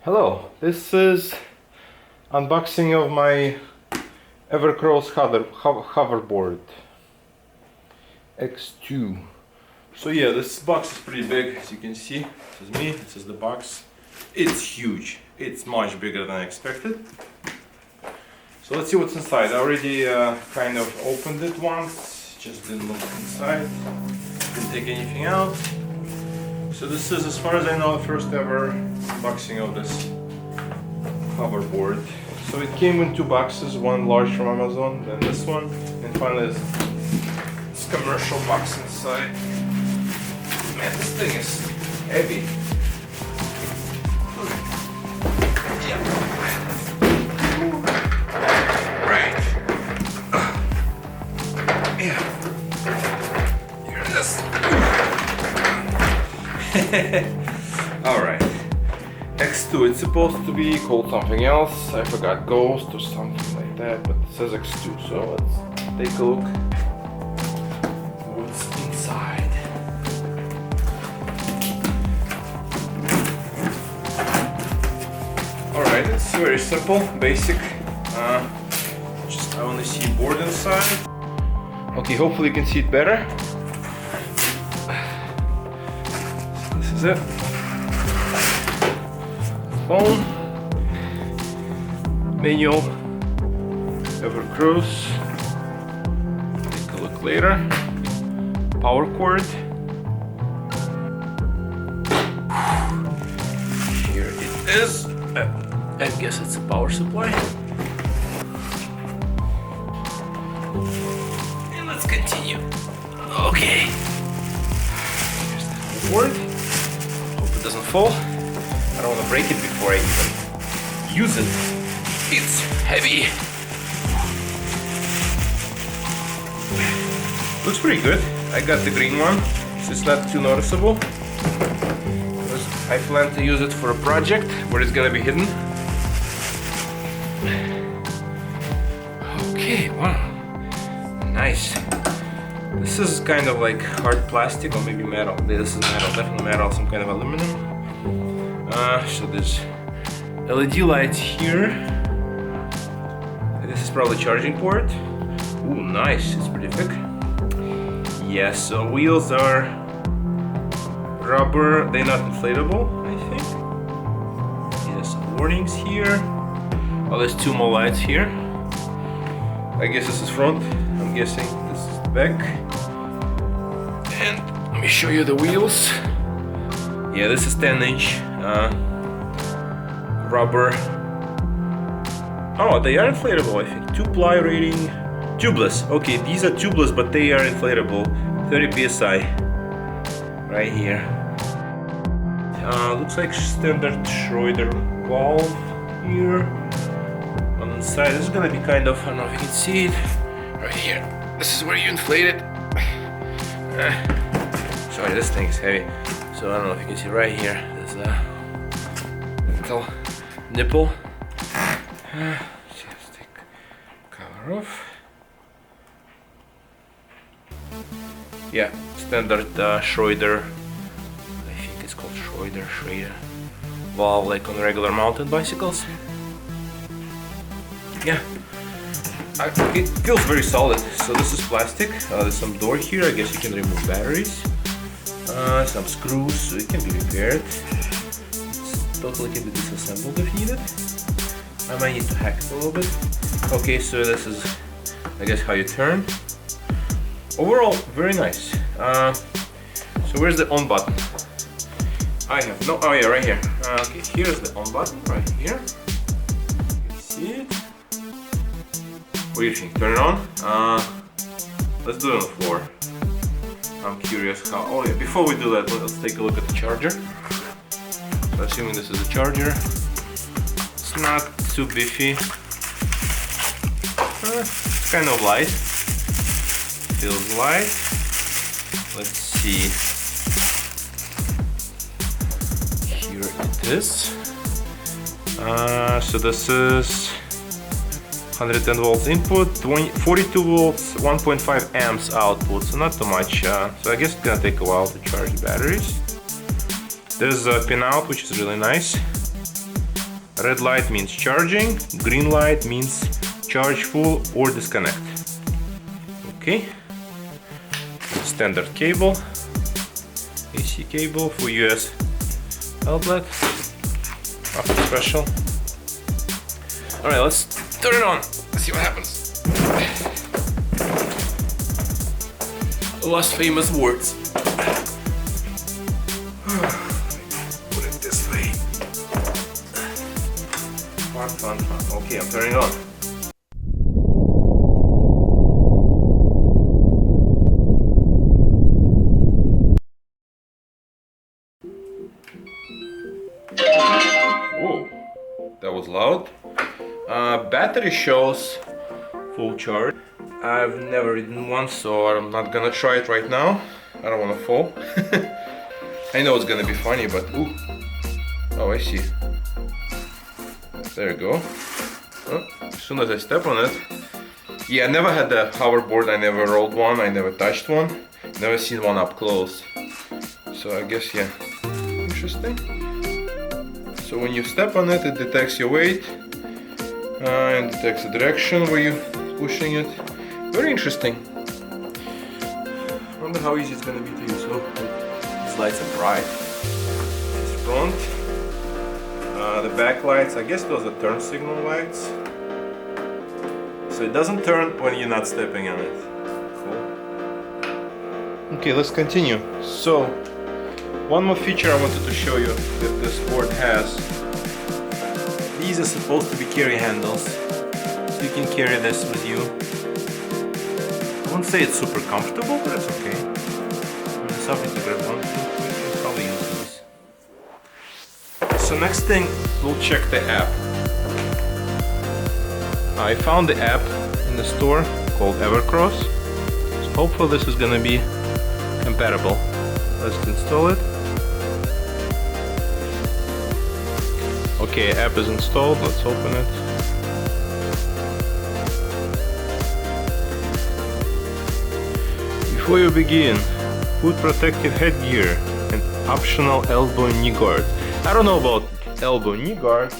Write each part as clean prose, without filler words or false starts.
Hello, this is unboxing of my Evercross hoverboard X2. So yeah, this box is pretty big, as you can see. This is me, this is the box. It's huge, it's much bigger than I expected. So let's see what's inside. I already kind of opened it once, just didn't look inside, didn't take anything out. So this is, as far as I know, the first ever unboxing of this hoverboard. So it came in two boxes, one large from Amazon, then this one, and finally this commercial box inside. Man, this thing is heavy. Yeah. Right. Yeah. Here it is. Alright. X2, it's supposed to be called something else. I forgot, Ghost or something like that, but it says X2, so let's take a look what's inside. Alright, it's very simple, basic. I only see board inside. Okay, hopefully you can see it better. This is it. Phone, manual, Evercross. Take a look later. Power cord. Here it is. I guess it's a power supply. And let's continue. Okay. Here's the board. Hope it doesn't fall. I don't want to break it before I even use it. It's heavy. Looks pretty good. I got the green one, so it's not too noticeable. I plan to use it for a project where it's gonna be hidden. Okay, wow. Nice. This is kind of like hard plastic or maybe metal. This is metal, definitely metal, some kind of aluminum. So there's LED lights here. This is probably charging port. Ooh, nice, it's pretty thick. Yeah, so wheels are rubber, they're not inflatable, I think. Yeah, some warnings here. Oh, there's two more lights here. I guess this is front, I'm guessing this is the back. And let me show you the wheels. Yeah, this is 10-inch rubber. Oh, they are inflatable, I think. 2-ply rating, tubeless. Okay, these are tubeless, but they are inflatable. 30 psi, right here. Looks like standard Schroeder valve here. On the side, this is gonna be kind of, I don't know if you can see it, right here. This is where you inflate it. Sorry, this thing is heavy. So I don't know if you can see right here, there's a little nipple. Just take cover off. Yeah, standard Schroeder, I think it's called Schroeder valve, like on regular mountain bicycles. Yeah, it feels very solid. So this is plastic, there's some door here, I guess you can remove batteries. Some screws, so it can be repaired. It's totally can be disassembled if needed. I might need to hack it a little bit. Okay, so this is, I guess, how you turn. Overall, very nice. So where's the on button? I have no, oh yeah, right here. Okay, here's the on button, right here. You can see it. What do you think? Turn it on? Let's do it on the floor. I'm curious how, oh yeah, before we do that, let's take a look at the charger. So assuming this is a charger. It's not too beefy. It's kind of light. Feels light. Let's see. Here it is. So this is 110 volts input, 42 volts, 1.5 amps output, so not too much. So I guess it's gonna take a while to charge the batteries. There's a pin out, which is really nice. Red light means charging, green light means charge full or disconnect. Okay. Standard cable, AC cable for US outlet, nothing special. Alright, let's turn it on, let's see what happens. Last famous words. Put it this way. Fun. Okay, I'm turning it on. Whoa, that was loud. Battery shows full charge. I've never ridden one, so I'm not gonna try it right now. I don't wanna fall. I know it's gonna be funny, but ooh. Oh, I see. There you go. Oh, as soon as I step on it. Yeah, I never had a hoverboard, I never rode one, I never touched one. Never seen one up close. So I guess, yeah, interesting. So when you step on it, it detects your weight and detects the direction where you're pushing it. Very interesting. I wonder how easy it's gonna be to use. Oh, these lights are bright. This front. The back lights, I guess those are turn signal lights. So it doesn't turn when you're not stepping on it. Cool. Okay, let's continue. So, one more feature I wanted to show you that this board has. These are supposed to be carry handles. So you can carry this with you. I wouldn't say it's super comfortable, but it's okay. There's something to grab onto. We can probably use these. So next thing, we'll check the app. I found the app in the store called Evercross. So hopefully this is gonna be compatible. Let's install it. Okay, app is installed. Let's open it. Before you begin, put protective headgear and optional elbow and knee guard. I don't know about elbow and knee guard,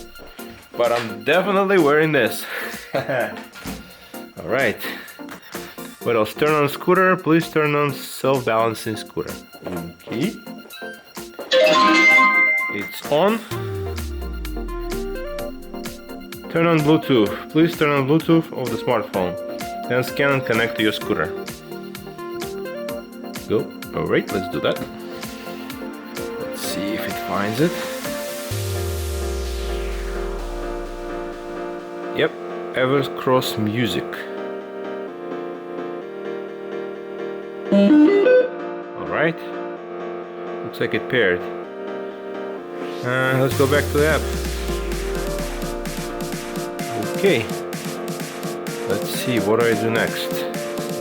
but I'm definitely wearing this. Alright. What else? Turn on scooter. Please turn on self-balancing scooter. Okay. It's on. Turn on Bluetooth. Please turn on Bluetooth of the smartphone. Then scan and connect to your scooter. Go. Alright, let's do that. Let's see if it finds it. Yep, Evercross music. Alright. Looks like it paired. Let's go back to the app. Okay. Let's see, what do I do next?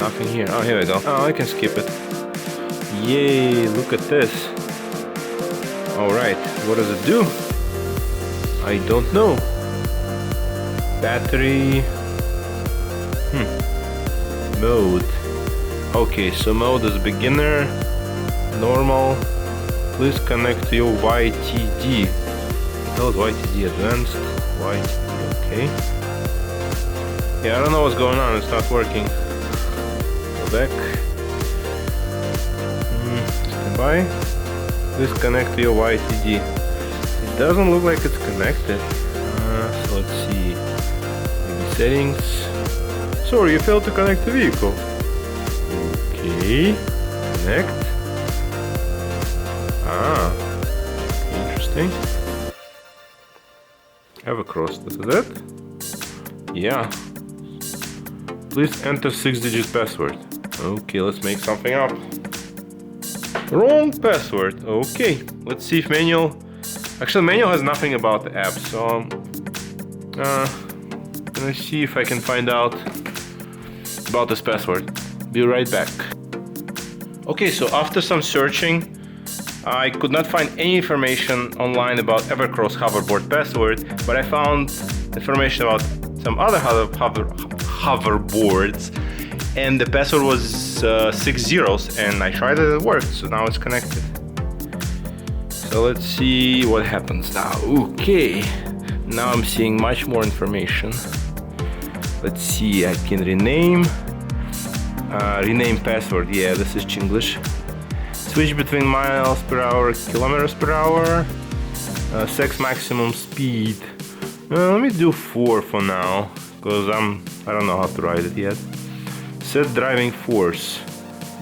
Nothing here. Oh, here we go. Oh, I can skip it. Yay, look at this. Alright, what does it do? I don't know. Battery. Mode. Okay, so mode is beginner, normal. Please connect to your YTD. That was YTD advanced. YTD, okay. Yeah, I don't know what's going on, it's not working. Go back. Stand by. Please connect to your YTD. It doesn't look like it's connected. So let's see. Maybe settings. Sorry, you failed to connect the vehicle. Okay. Connect. Interesting. Evercross, this is it? Yeah. Please enter 6-digit password. Okay, let's make something up. Wrong password. Okay, let's see if manual. Actually, manual has nothing about the app, so I'm gonna see if I can find out about this password. Be right back. Okay, so after some searching, I could not find any information online about Evercross hoverboard password, but I found information about some other hoverboards, and the password was 6 zeros, and I tried it, it worked, so now it's connected. So let's see what happens now. Okay, Now I'm seeing much more information. Let's see, I can rename password. Yeah, this is Chinglish. Switch between miles per hour, kilometers per hour. Sex maximum speed. Let me do 4 for now, because I don't know how to ride it yet. Set driving force.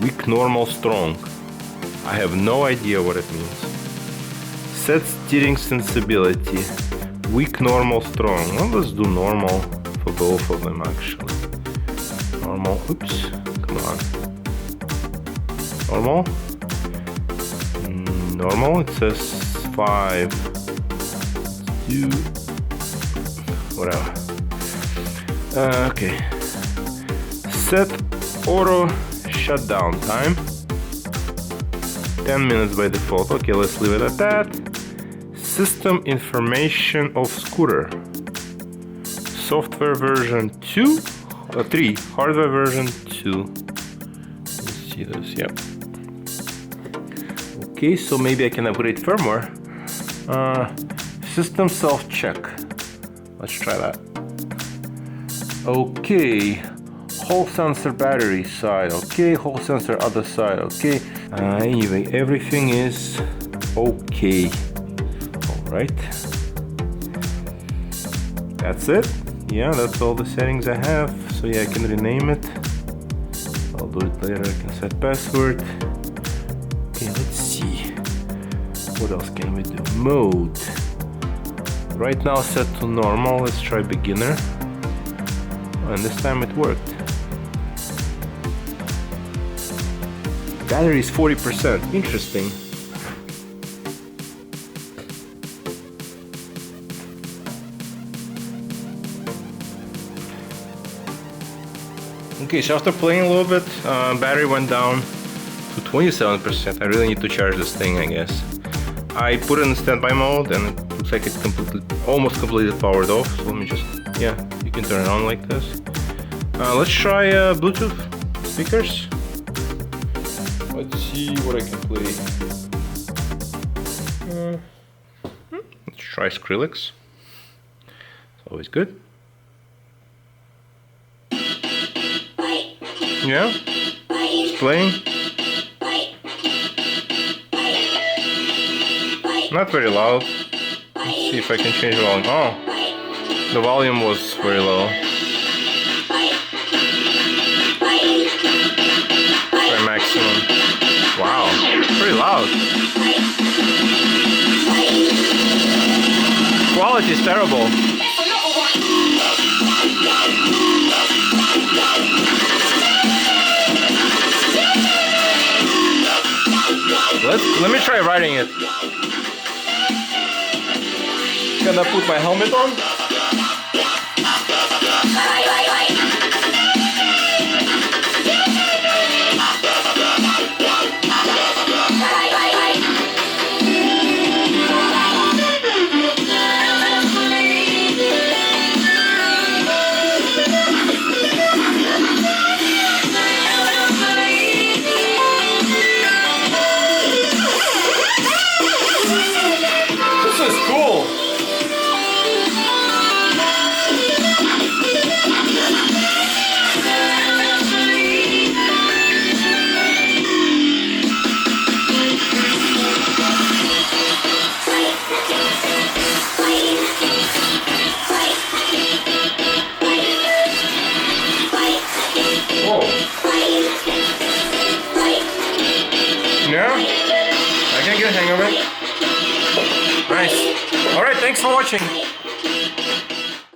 Weak, normal, strong. I have no idea what it means. Set steering sensibility. Weak, normal, strong. Well, let's do normal for both of them actually. Normal. Oops. Come on. Normal. Normal. It says 5. Do whatever. Okay. Set auto shutdown time. 10 minutes by default. Okay, let's leave it at that. System information of scooter. Software version 2 or 3. Hardware version 2. Let's see this. Yep. Okay, so maybe I can upgrade firmware. System self-check. Let's try that. Okay. Hall sensor battery side. Okay. Hall sensor other side. Okay. Anyway, everything is okay. Alright. That's it. Yeah, that's all the settings I have. So yeah, I can rename it. I'll do it later. I can set password. Okay, let's see. What else can we do? Mode. Right now set to normal. Let's try beginner. And this time it worked. Battery is 40%. Interesting. Okay, so after playing a little bit, battery went down to 27%. I really need to charge this thing, I guess. I put it in standby mode and it looks like it's almost completely powered off. So let me just, yeah, you can turn it on like this. Let's try Bluetooth speakers. Let's see what I can play. Let's try Skrillex. It's always good. Yeah, it's playing. Not very loud. Let's see if I can change the volume. Oh, the volume was very low. Try maximum. Wow, pretty loud. Quality is terrible. Let me try riding it. Gonna put my helmet on. Yeah, I can get a hang of it. Nice. Alright, thanks for watching.